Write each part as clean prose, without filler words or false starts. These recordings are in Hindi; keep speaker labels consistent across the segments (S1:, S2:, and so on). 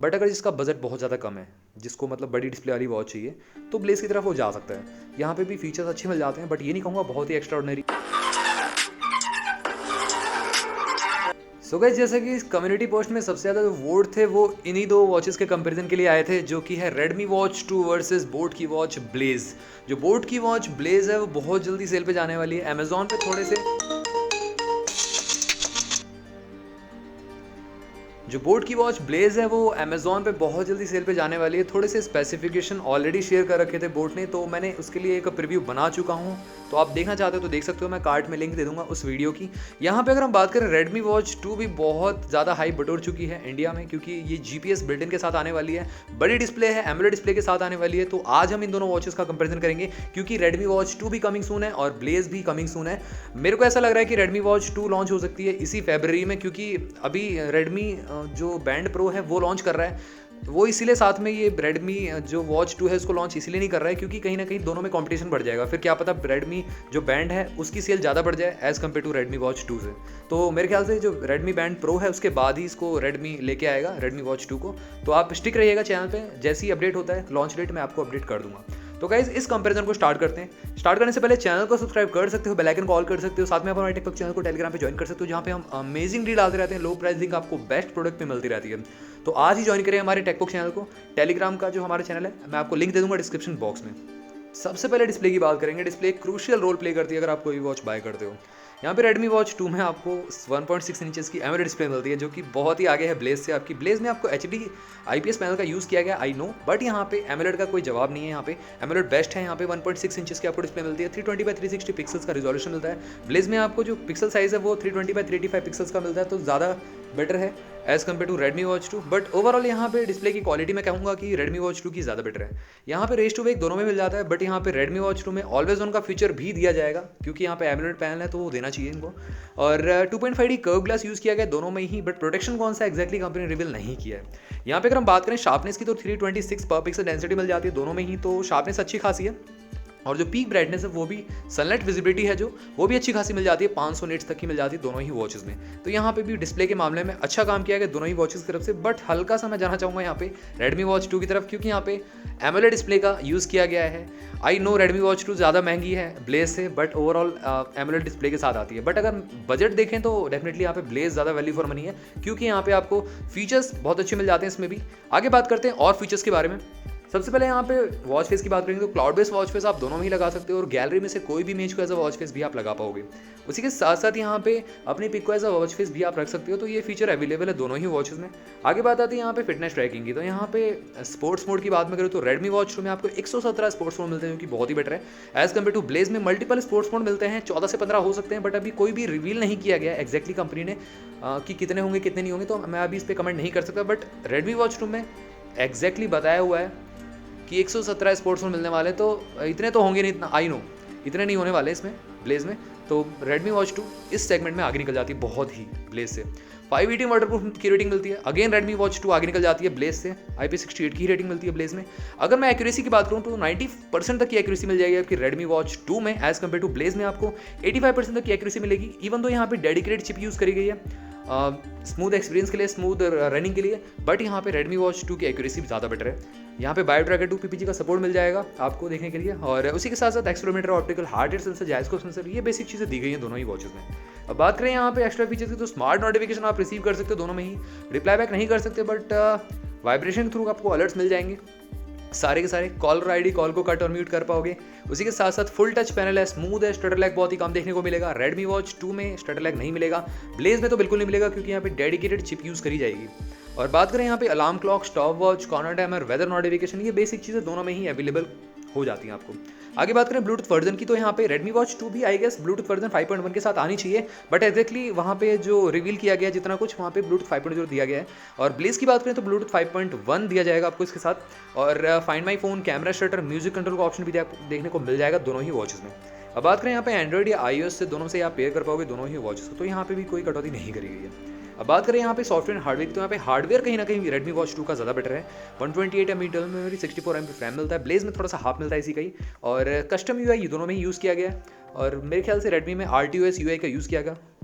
S1: बट अगर जिसका बजट बहुत ज़्यादा कम है, जिसको मतलब बड़ी डिस्प्ले वाली वॉच चाहिए, तो ब्लेज़ की तरफ वो जा सकता है। यहाँ पे भी फीचर्स अच्छे मिल जाते हैं, बट ये नहीं कहूँगा बहुत ही एक्स्ट्राऑर्डिनरी। सो गाइस, जैसे कि इस कम्युनिटी पोस्ट में सबसे ज़्यादा जो वोट थे वो इन्हीं दो वॉचेस के कंपैरिजन के लिए आए थे, जो कि है Redmi Watch 2 वर्सेस बोट की वॉच ब्लेज़। जो बोट की वॉच ब्लेज़ है वो बहुत जल्दी सेल पे जाने वाली है। अमेजोन पे थोड़े से जो बोट की वॉच ब्लेज़ है वो अमेजोन पे बहुत जल्दी सेल पे जाने वाली है। थोड़े से स्पेसिफिकेशन ऑलरेडी शेयर कर रखे थे बोट ने, तो मैंने उसके लिए एक प्रीव्यू बना चुका हूँ। तो आप देखना चाहते हो तो देख सकते हो, मैं कार्ड में लिंक दे दूंगा उस वीडियो की। यहाँ पे अगर हम बात करें, Redmi Watch 2 भी बहुत ज़्यादा हाइप बटोर चुकी है इंडिया में, क्योंकि ये GPS बिल्ट इन के साथ आने वाली है, बड़ी डिस्प्ले है, एमोलेड डिस्प्ले के साथ आने वाली है। तो आज हम इन दोनों वॉचेस का कंपेरिजन करेंगे, क्योंकि Redmi Watch 2 भी कमिंग सून है और ब्लेज़ भी कमिंग सून है। मेरे को ऐसा लग रहा है कि Redmi Watch 2 लॉन्च हो सकती है इसी फरवरी में, क्योंकि अभी Redmi जो बैंड प्रो है वो लॉन्च कर रहा है। वो इसीलिए साथ में ये Redmi जो वॉच 2 है उसको लॉन्च इसलिए नहीं कर रहा है, क्योंकि कहीं ना कहीं दोनों में कंपटीशन बढ़ जाएगा। फिर क्या पता Redmi जो बैंड है उसकी सेल ज़्यादा बढ़ जाए as compare to Redmi Watch 2 से। तो मेरे ख्याल से जो Redmi बैंड प्रो है उसके बाद ही इसको Redmi लेके आएगा Redmi Watch 2 को। तो आप स्टिक रहिएगा चैनल पे, जैसे ही अपडेट होता है लॉन्च डेट मैं आपको अपडेट कर दूंगा। तो गाइज इस कंपैरिजन को स्टार्ट करते हैं। स्टार्ट करने से पहले चैनल को सब्सक्राइब कर सकते हो, बेल आइकन कॉल कर सकते हो, साथ में आप हमारे टेकपक चैनल को टेलीग्राम पे ज्वाइन कर सकते हो, जहाँ पे हम अमेजिंग डील डालते रहते हैं, लो प्राइस लिंक आपको बेस्ट प्रोडक्ट पे मिलती रहती है। तो आज ही ज्वाइन करें हमारे टेकपक चैनल को। टेलीग्राम का जो हमारा चैनल है मैं आपको लिंक दे दूंगा डिस्क्रिप्शन बॉक्स में। सबसे पहले डिस्प्ले की बात करेंगे। डिस्प्ले एक क्रूशियल रोल प्ले करती है अगर आप कोई वॉच बाय करते हो। यहाँ पे Redmi Watch 2 में आपको 1.6 इंचेस की एमोलेड डिस्प्ले मिलती है, जो कि बहुत ही आगे है ब्लेज़ से। आपकी ब्लेज़ में आपको HD IPS पैनल का यूज़ किया गया, आई नो, बट यहाँ पे एमोलेड का कोई जवाब नहीं है। यहाँ पे एमोलेड बेस्ट है। यहाँ पे 1.6 इंचेस की आपको डिस्प्ले मिलती है, 320x360 पिक्सल्स का रिजोल्यूशन मिलता है। ब्लेज़ में आपको जो पिक्सल साइज़ है वो 320x385 पिक्सल्स का मिलता है, तो ज़्यादा बेटर है as compare to Redmi Watch 2। But overall यहाँ पे डिस्प्ले की क्वालिटी मैं कहूँगा कि Redmi Watch 2 की ज़्यादा बेटर है। यहाँ पे रेस टू वेक दोनों में मिल जाता है, बट यहाँ पे Redmi Watch 2 में ऑलवेज ऑन का फीचर भी दिया जाएगा, क्योंकि यहाँ पे एमोलेड पैनल है तो वो देना चाहिए इनको। और 2.5D कर्व ग्लास यूज़ किया गया दोनों में ही, बट प्रोटेक्शन कौन सा एग्जैक्टली कंपनी ने रिवील नहीं किया है। यहाँ पे अगर हम बात करें शार्पनेस की, तो 326 पर पिक्सल डेंसिटी मिल जाती है दोनों में ही, तो शार्पनेस अच्छी खासी है। और जो पीक ब्राइटनेस है वो भी, सनलाइट विजिबिलिटी है जो, वो भी अच्छी खासी मिल जाती है, 500 निट्स तक की मिल जाती है दोनों ही वॉचेस में। तो यहाँ पे भी डिस्प्ले के मामले में अच्छा काम किया गया दोनों ही वॉचेस की तरफ से। बट हल्का सा मैं जाना चाहूँगा यहाँ पे Redmi Watch 2 की तरफ, क्योंकि यहाँ पे एमोलेड डिस्प्ले का यूज़ किया गया है। आई नो Redmi Watch 2 ज़्यादा महंगी है ब्लेज़ से, बट ओवरऑल एमोलेड डिस्प्ले के साथ आती है। बट अगर बजट देखें तो डेफिनेटली यहाँ पे ब्लेज़ ज़्यादा वैल्यू फॉर मनी है, क्योंकि यहाँ पे आपको फीचर्स बहुत अच्छे मिल जाते हैं इसमें भी। आगे बात करते हैं और फीचर्स के बारे में। सबसे पहले यहाँ पे वॉच फेस की बात करेंगे तो क्लाउड बेस्ड वॉच फेस आप दोनों में ही लगा सकते हो, और गैलरी में से कोई भी इमेज को एज अ वॉच फेस भी आप लगा पाओगे। उसी के साथ साथ यहाँ पे अपनी पिक को एज अ वॉच फेस भी आप रख सकते हो, तो ये फीचर अवेलेबल है दोनों ही वॉचेस में। आगे बात आती है यहाँ पे फिटनेस ट्रैकिंग की। तो यहाँ पे स्पोर्ट्स मोड की बात में करूँ तो Redmi Watch 2 में आपको 117 स्पोर्ट्स मोड मिलते हैं, जो कि बहुत ही बेटर है एज कम्पेयर टू ब्लेज़ में मल्टीपल स्पोर्ट्स मोड मिलते हैं, 14 से 15 हो सकते हैं, बट अभी कोई भी रिवील नहीं किया गया एक्जैक्टली कंपनी ने कि कितने होंगे कितने नहीं होंगे, तो मैं अभी इस पर कमेंट नहीं कर सकता। बट Redmi Watch 2 में एग्जैक्टली बताया हुआ है कि 117 स्पोर्ट्स मोड मिलने वाले, तो इतने तो होंगे नहीं, इतना आई नो, इतने नहीं होने वाले इसमें ब्लेज़ में। तो Redmi Watch 2 इस सेगमेंट में आगे निकल जाती है बहुत ही ब्लेज़ से। 580 वाटरप्रूफ की रेटिंग मिलती है। अगेन Redmi Watch 2 आगे निकल जाती है ब्लेज़ से, IP68 की रेटिंग मिलती है ब्लेज़ में। अगर मैं एक्यूरेसी की बात करूँ तो 90% तक की एक्यूरेसी मिल जाएगी आपकी Redmi Watch 2 में, एज़ कम्पेयर टू ब्लेज़ में आपको 85% तक की एक्यूरेसी मिलेगी। इवन तो यहाँ पे डेडिकेटेड चिप यूज़ करी गई है स्मूथ एक्सपीरियंस के लिए, स्मूथ रनिंग के लिए, बट यहाँ पे Redmi Watch 2 की एक्यूरेसी ज़्यादा बेटर है। यहाँ पे बायोट्रैकर 2 PPG का सपोर्ट मिल जाएगा आपको देखने के लिए, और उसी के साथ साथ accelerometer, optical heart rate sensor, जायस्कोप sensor, ये बेसिक चीज़ें दी गई हैं दोनों ही वॉचेस में। अब बात करें यहाँ पे एक्स्ट्रा फीचर्स की, तो स्मार्ट नोटिफिकेशन आप रिसीव कर सकते हो दोनों में ही। रिप्लाई बैक नहीं कर सकते, बट वाइब्रेशन के थ्रू आपको अलर्ट्स मिल जाएंगे सारे के सारे। कॉलर आईडी, कॉल को कट और म्यूट कर पाओगे। उसी के साथ साथ फुल टच पैनल है, स्मूथ है, स्टटर लैग बहुत ही कम देखने को मिलेगा। Redmi Watch 2 में स्टटर लैग नहीं मिलेगा, ब्लेज़ में तो बिल्कुल नहीं मिलेगा, क्योंकि यहाँ पे डेडिकेटेड चिप यूज़ करी जाएगी। और बात करें यहाँ पे alarm clock, stop watch, corner timer, weather notification, ये बेसिक चीज़ें दोनों में ही अवेलेबल हो जाती हैं आपको। आगे बात करें ब्लूटूथ वर्जन की, तो यहाँ पे Redmi Watch 2 भी आई गेस ब्लूटूथ वर्जन 5.1 के साथ आनी चाहिए, बट एग्जैक्टली वहाँ पे जो रिवील किया गया जितना कुछ, वहाँ पे ब्लूटूथ 5.0 दिया गया है। और ब्लेज़ की बात करें तो ब्लूटूथ 5.1 दिया जाएगा आपको इसके साथ। और find my phone, camera shutter, music control का ऑप्शन भी देखने को मिल जाएगा दोनों ही वॉचेस में। अब बात करें यहाँ पे एंड्रॉइड या iOS से, दोनों से आप पेयर कर पाओगे दोनों ही वॉचेस को, तो यहाँ पे भी कोई कटौती नहीं करी गई है। अब बात करें यहाँ पे सॉफ्टवेयर एंड हार्डवेयर, तो यहाँ पे हार्डवेयर कहीं ना कहीं Redmi Watch 2 का ज़्यादा बेटर है। 128 MB internal memory, 64 MB RAM मिलता है। ब्लेज़ में थोड़ा सा हाफ मिलता है इसी का ही, और कस्टम UI दोनों में ही यूज़ किया गया है। और मेरे ख्याल से Redmi में RTOS UI का यूज़ किया गया,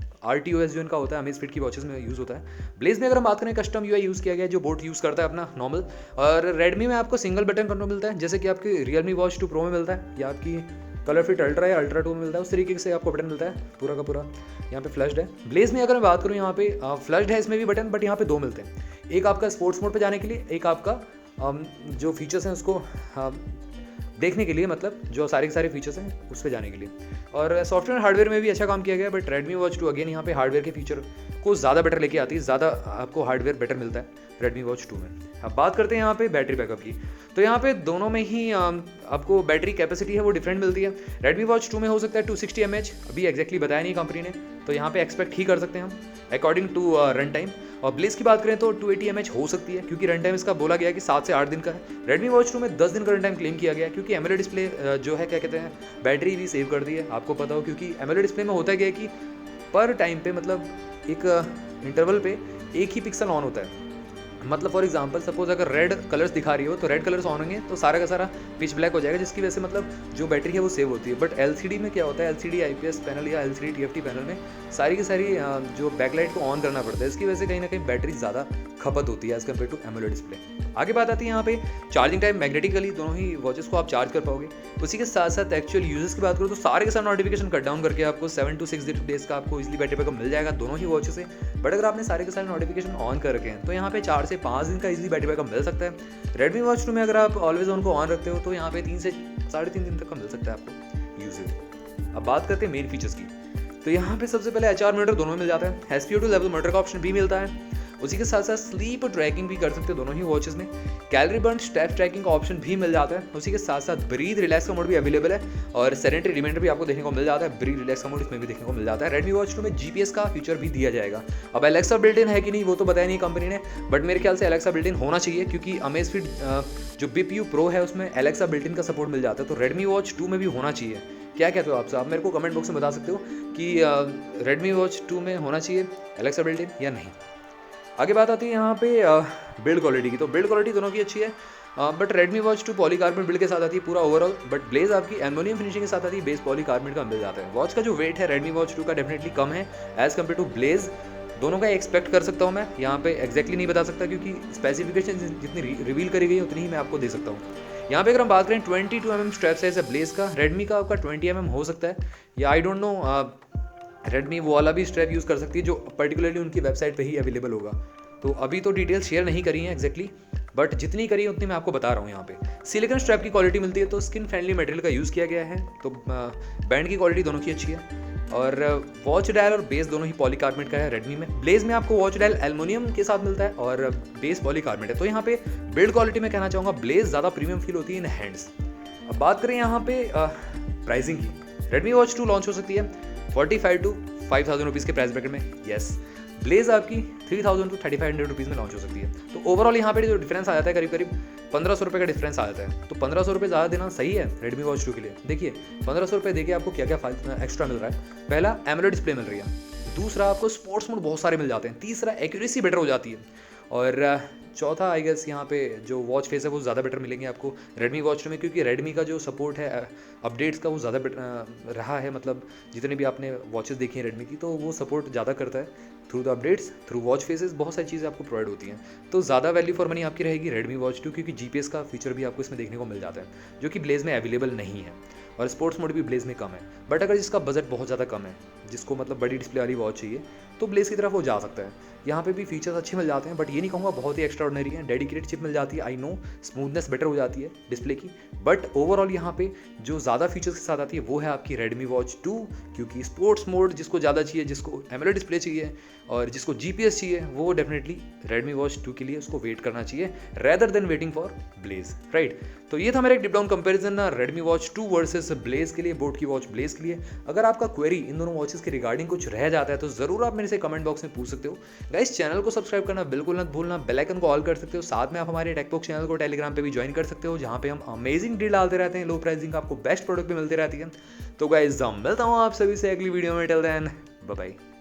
S1: RTOS जो इनका होता है अमेज़फिट की वॉचेस में यूज़ होता है। ब्लेज में अगर हम बात करें कस्टम UI यूज़ किया गया है जो बोट यूज़ करता है अपना नॉर्मल, और रेडमी में आपको सिंगल बटन कंट्रोल मिलता है जैसे कि आपकी Realme Watch 2 Pro में मिलता है या आपकी कलर फिट अल्ट्रा या अल्ट्रा 2 में मिलता है, उस तरीके से आपको बटन मिलता है पूरा का पूरा। यहाँ पे फ्लैश्ड है। ब्लेज में अगर मैं बात करूँ यहाँ पे फ्लैश्ड है इसमें भी बटन, बट यहाँ पे 2 मिलते हैं, एक आपका स्पोर्ट्स मोड पे जाने के लिए, एक आपका जो फीचर्स हैं उसको देखने के लिए, मतलब जो सारे के सारे फीचर्स हैं उस पर जाने के लिए। और सॉफ्टवेयर हार्डवेयर में भी अच्छा काम किया गया है, बट Redmi Watch 2 अगेन यहाँ पे हार्डवेयर के फीचर को ज़्यादा बेटर लेके आती है, ज़्यादा आपको हार्डवेयर बेटर मिलता है Redmi Watch 2 में। अब बात करते हैं यहाँ पे बैटरी बैकअप की, तो यहाँ पे दोनों में ही आपको बैटरी कैपेसिटी है वो डिफरेंट मिलती है। Redmi Watch 2 में हो सकता है 260 mAh, अभी एग्जैक्टली बताया नहीं कंपनी ने, तो यहाँ पे एक्सपेक्ट ही कर सकते हैं हम अकॉर्डिंग टू रन टाइम। और ब्लेज की बात करें तो 280 mAh हो सकती है, क्योंकि रन टाइम इसका बोला गया है कि 7 से 8 दिन का है। Redmi Watch 2 में 10 दिन का रन टाइम क्लेम किया गया है, क्योंकि AMOLED डिस्प्ले जो है क्या कहते हैं बैटरी भी सेव करती है, आपको पता हो, क्योंकि AMOLED डिस्प्ले में होता है कि पर टाइम पे मतलब एक इंटरवल पे एक ही पिक्सल ऑन होता है। मतलब फॉर एग्जांपल सपोज अगर रेड कलर्स दिखा रही हो तो रेड कलर्स ऑन होंगे तो सारा का सारा पिच ब्लैक हो जाएगा, जिसकी वजह से मतलब जो बैटरी है वो सेव होती है। बट LCD में क्या होता है, LCD IPS पैनल या LCD TFT पैनल में सारी की सारी जो बैकलाइट को ऑन करना पड़ता है, इसकी वजह से कहीं ना कहीं बैटरी ज़्यादा खपत होती है as compare to AMOLED display. आगे बात आती है यहाँ पे चार्जिंग टाइम, मैग्नेटिकली दोनों ही वॉचेस को आप चार्ज कर पाओगे। उसी के साथ साथ एक्चुअल यूजर्स की बात करूँ तो सारे के साथ नोटिफिकेशन कट डाउन करके आपको 7 to 6 डेज का आपको इजली बैटरी बैकअप मिल जाएगा दोनों ही वॉचेस से। बट अगर आपने सारे के सारे नोटिफिकेशन ऑन कर रखे हैं तो यहाँ पे 4 से 5 दिन का इजली बैटरी बैकअप मिल सकता है। Redmi Watch 2 में अगर आप ऑलवेज ऑन को ऑन रखते हो तो यहाँ पे 3 से 3.5 दिन तक का मिल सकता है आपको यूजेज। अब बात करते हैं मेन फीचर्स की, तो यहाँ पे सबसे पहले HR मीटर दोनों में मिल जाता है, SpO2 लेवल मीटर का ऑप्शन भी मिलता है। उसी के साथ साथ स्लीप ट्रैकिंग भी कर सकते हो दोनों ही वॉचेस में, कैलोरी बर्न स्टेप ट्रैकिंग का ऑप्शन भी मिल जाता है। उसी के साथ साथ ब्रीथ रिलैक्स का मोड भी अवेलेबल है, और सेडेंटरी रिमाइंडर भी आपको देखने को मिल जाता है, ब्रीथ रिलैक्स का मोड इसमें भी देखने को मिल जाता है। Redmi Watch 2 में GPS का फीचर भी दिया जाएगा। अब Alexa बिल्ट इन है कि नहीं वो तो बताया नहीं कंपनी ने, बट मेरे ख्याल से Alexa बिल्ट इन होना चाहिए, क्योंकि Amazfit जो BPU Pro है उसमें Alexa बिल्ट इन का सपोर्ट मिल जाता है, तो Redmi Watch 2 में भी होना चाहिए। क्या कहते हो आप मेरे को कमेंट बॉक्स में बता सकते हो कि Redmi Watch 2 में होना चाहिए Alexa बिल्ट इन या नहीं। आगे बात आती है यहाँ पे बिल्ड क्वालिटी की, तो बिल्ड क्वालिटी दोनों की अच्छी है, but Redmi Watch 2 polycarbonate build के साथ आती है पूरा ओवरऑल, बट ब्लेज आपकी एल्युमिनियम फिनिशिंग के साथ आती है, बेस पॉलीकार्बोनेट का मिल जाता है। वॉच का जो वेट है Redmi Watch 2 का डेफिनेटली कम है एज कम्पेयर टू ब्लेज, दोनों का एक्सपेक्ट कर सकता हूँ मैं, यहाँ पे एक्जैक्टली नहीं बता सकता क्योंकि स्पेसिफिकेशन जितनी रिवील करी गई उतनी ही मैं आपको दे सकता हूँ। यहाँ पे अगर हम बात करें 22 mm स्ट्रैप साइज है ब्लेज का, Redmi का आपका 20 mm हो सकता है, या आई डोंट नो Redmi वो वाला भी स्ट्रैप यूज़ कर सकती है जो पर्टिकुलरली उनकी वेबसाइट पे ही अवेलेबल होगा। तो अभी तो डिटेल्स शेयर नहीं करी हैं एक्जैक्टली, बट जितनी करी है उतनी मैं आपको बता रहा हूँ। यहाँ पे सिलिकॉन स्ट्रैप की क्वालिटी मिलती है, तो स्किन फ्रेंडली मटेरियल का यूज़ किया गया है, तो बैंड की क्वालिटी दोनों की अच्छी है। और वॉच डायल और बेस दोनों ही पॉलीकार्बोनेट का है Redmi में। ब्लेज में आपको वॉच डायल एल्युमिनियम के साथ मिलता है और बेस पॉलीकार्बोनेट है। तो यहाँ पे बिल्ड क्वालिटी में कहना चाहूँगा ब्लेज ज़्यादा प्रीमियम फील होती है इन हैंड्स। अब बात करें यहाँ पे प्राइसिंग की, Redmi Watch 2 लॉन्च हो सकती है 45 to 5,000 रुपीज़ के प्राइस ब्रैकेट में, यस। ब्लेज आपकी 3,000 to 3,500 रुपीज़ में लॉन्च हो सकती है। तो ओवरऑल यहाँ पे जो डिफरेंस आ जाता है करीब करीब 1,500 रुपये का डिफरेंस आ जाता है। तो 1,500 रुपये ज़्यादा देना सही है Redmi Watch 2 के लिए। देखिए 1,500 रुपये देखिए आपको क्या क्या एक्स्ट्रा मिल रहा है। पहला AMOLED डिस्प्ले मिल रही है, दूसरा आपको स्पोर्ट्स मोड बहुत सारे मिल जाते हैं, तीसरा एक्यूरेसी बेटर हो जाती है, और चौथा आई गेस यहाँ पे जो वॉच फेस है वो ज़्यादा बेटर मिलेंगे आपको Redmi Watch 2 में, क्योंकि Redmi का जो सपोर्ट है अपडेट्स का वो ज़्यादा रहा है। मतलब जितने भी आपने वॉचेस देखी हैं Redmi की, तो वो सपोर्ट ज़्यादा करता है through the updates, through watch faces, बहुत सारी चीज़ें आपको प्रोवाइड होती हैं। तो ज़्यादा वैल्यू फॉर मनी आपकी रहेगी Redmi Watch 2, क्योंकि GPS का फीचर भी आपको इसमें देखने को मिल जाता है, जो कि ब्लेज में अवेलेबल नहीं है, और स्पोर्ट्स मोड भी ब्लेज में कम है। बट अगर जिसका बजट बहुत ज़्यादा कम है, जिसको मतलब बड़ी डिस्प्ले वाली वॉच चाहिए, तो ब्लेज की तरफ वो जा सकता है। यहाँ पे भी फीचर्स अच्छे मिल जाते हैं, बट ये नहीं कहूँगा बहुत ही एक्स्ट्राऑर्डिनरी है। डेडिकेटेड चिप मिल जाती है, आई नो, स्मूथनेस बेटर हो जाती है डिस्प्ले की, बट ओवरऑल यहाँ पे जो ज़्यादा फीचर्स के साथ आती है वो है आपकी Redmi Watch 2, क्योंकि स्पोर्ट्स मोड जिसको ज़्यादा चाहिए, जिसको AMOLED डिस्प्ले चाहिए और जिसको GPS चाहिए, वो डेफिनेटली Redmi Watch 2 के लिए उसको वेट करना चाहिए rather than waiting for Blaze, right. तो ये था मेरा एक deep down comparison Redmi Watch 2 versus Blaze के लिए, बोट की वॉच ब्लेज के लिए। अगर आपका क्वेरी इन दोनों वॉचेस के रिगार्डिंग कुछ रह जाता है तो ज़रूर आप मेरे से कमेंट बॉक्स में पूछ सकते हो। गाइस चैनल को सब्सक्राइब करना बिल्कुल मत भूलना, बेल आइकन को ऑल कर सकते हो। साथ में आप हमारे टेकबॉक्स चैनल को टेलीग्राम पे भी ज्वाइन कर सकते हो, जहाँ पे हम अमेजिंग डील डालते रहते हैं, लो प्राइसिंग आपको बेस्ट प्रोडक्ट भी मिलती रहती है। तो गाइस मिलता हूँ आप सभी से अगली वीडियो में, टिल देन बाय बाय।